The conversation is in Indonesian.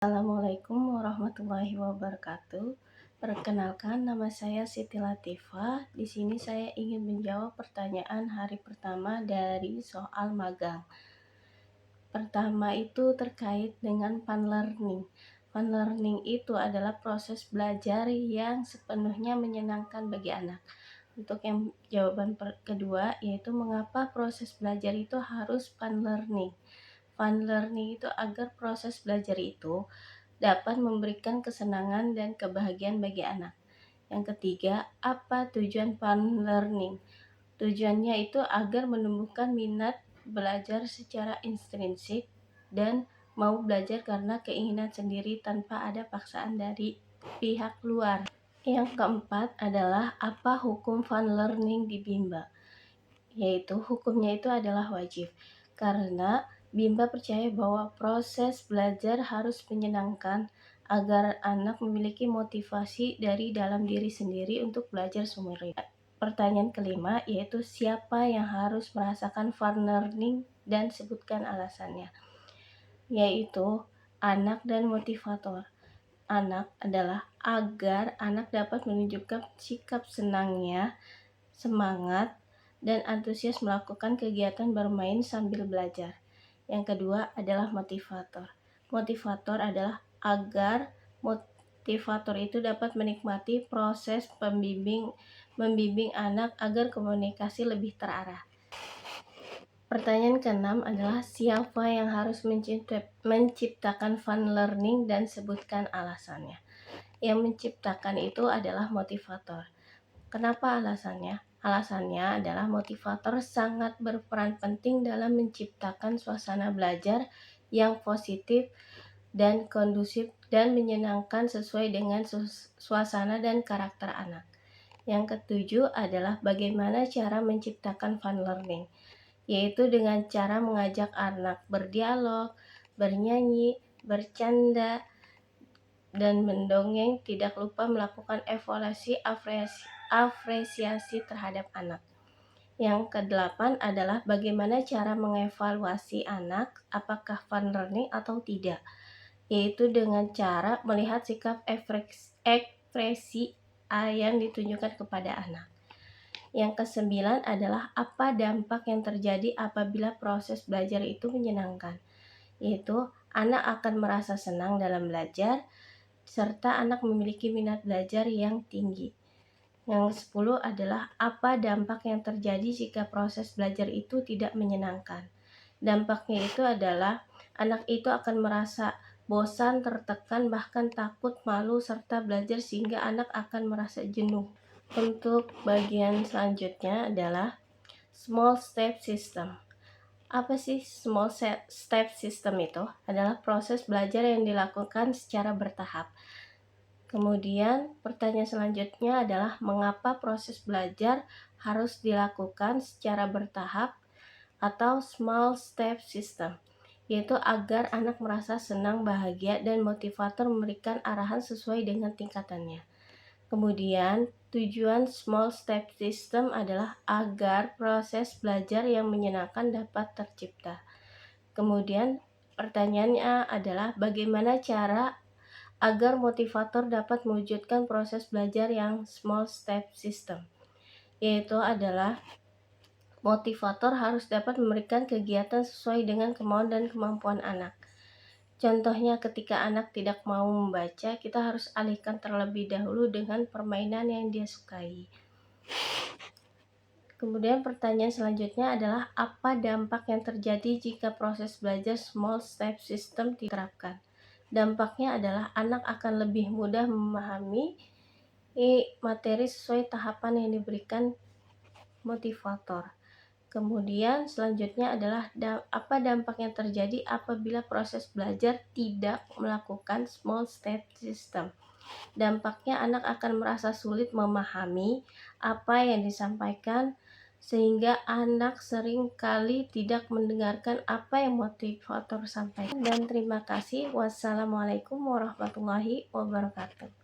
Assalamualaikum warahmatullahi wabarakatuh. Perkenalkan, nama saya Siti Latifah. Di sini saya ingin menjawab pertanyaan hari pertama dari soal magang. Pertama itu terkait dengan fun learning. Fun learning itu adalah proses belajar yang sepenuhnya menyenangkan bagi anak. Untuk yang jawaban kedua, yaitu mengapa proses belajar itu harus fun learning. Fun learning itu agar proses belajar itu dapat memberikan kesenangan dan kebahagiaan bagi anak. Yang ketiga, apa tujuan fun learning? Tujuannya itu agar menumbuhkan minat belajar secara intrinsik dan mau belajar karena keinginan sendiri tanpa ada paksaan dari pihak luar. Yang keempat adalah apa hukum fun learning di Bimba? Yaitu hukumnya itu adalah wajib. Karena Bimba percaya bahwa proses belajar harus menyenangkan agar anak memiliki motivasi dari dalam diri sendiri untuk belajar seumur hidup. Pertanyaan kelima yaitu siapa yang harus merasakan fun learning dan sebutkan alasannya. Yaitu anak dan motivator. Anak adalah agar anak dapat menunjukkan sikap senangnya, semangat, dan antusias melakukan kegiatan bermain sambil belajar. Yang kedua adalah motivator. Motivator adalah agar motivator itu dapat menikmati proses membimbing anak agar komunikasi lebih terarah. Pertanyaan keenam adalah siapa yang harus menciptakan fun learning dan sebutkan alasannya. Yang menciptakan itu adalah motivator. Kenapa alasannya? Alasannya adalah motivator sangat berperan penting dalam menciptakan suasana belajar yang positif dan kondusif dan menyenangkan sesuai dengan suasana dan karakter anak. Yang ketujuh adalah bagaimana cara menciptakan fun learning, yaitu dengan cara mengajak anak berdialog, bernyanyi, bercanda, dan mendongeng, tidak lupa melakukan evaluasi apresiasi terhadap anak. Yang kedelapan adalah bagaimana cara mengevaluasi anak apakah fun learning atau tidak, yaitu dengan cara melihat sikap ekspresi yang ditunjukkan kepada anak. Yang kesembilan adalah apa dampak yang terjadi apabila proses belajar itu menyenangkan, yaitu anak akan merasa senang dalam belajar, serta anak memiliki minat belajar yang tinggi. Yang 10 adalah apa dampak yang terjadi jika proses belajar itu tidak menyenangkan. Dampaknya itu adalah anak itu akan merasa bosan, tertekan, bahkan takut, malu, serta belajar sehingga anak akan merasa jenuh. Untuk bagian selanjutnya adalah small step system. Apa sih small step system itu? Adalah proses belajar yang dilakukan secara bertahap. Kemudian pertanyaan selanjutnya adalah mengapa proses belajar harus dilakukan secara bertahap atau small step system, yaitu agar anak merasa senang, bahagia, dan motivator memberikan arahan sesuai dengan tingkatannya. Kemudian tujuan small step system adalah agar proses belajar yang menyenangkan dapat tercipta. Kemudian pertanyaannya adalah bagaimana cara agar motivator dapat mewujudkan proses belajar yang small step system, yaitu adalah motivator harus dapat memberikan kegiatan sesuai dengan kemauan dan kemampuan anak. Contohnya ketika anak tidak mau membaca, kita harus alihkan terlebih dahulu dengan permainan yang dia sukai. Kemudian pertanyaan selanjutnya adalah apa dampak yang terjadi jika proses belajar small step system diterapkan? Dampaknya adalah anak akan lebih mudah memahami materi sesuai tahapan yang diberikan motivator. Kemudian selanjutnya adalah apa dampak yang terjadi apabila proses belajar tidak melakukan small step system. Dampaknya anak akan merasa sulit memahami apa yang disampaikan sehingga anak sering kali tidak mendengarkan apa yang motivator sampaikan. Dan terima kasih. Wassalamualaikum warahmatullahi wabarakatuh.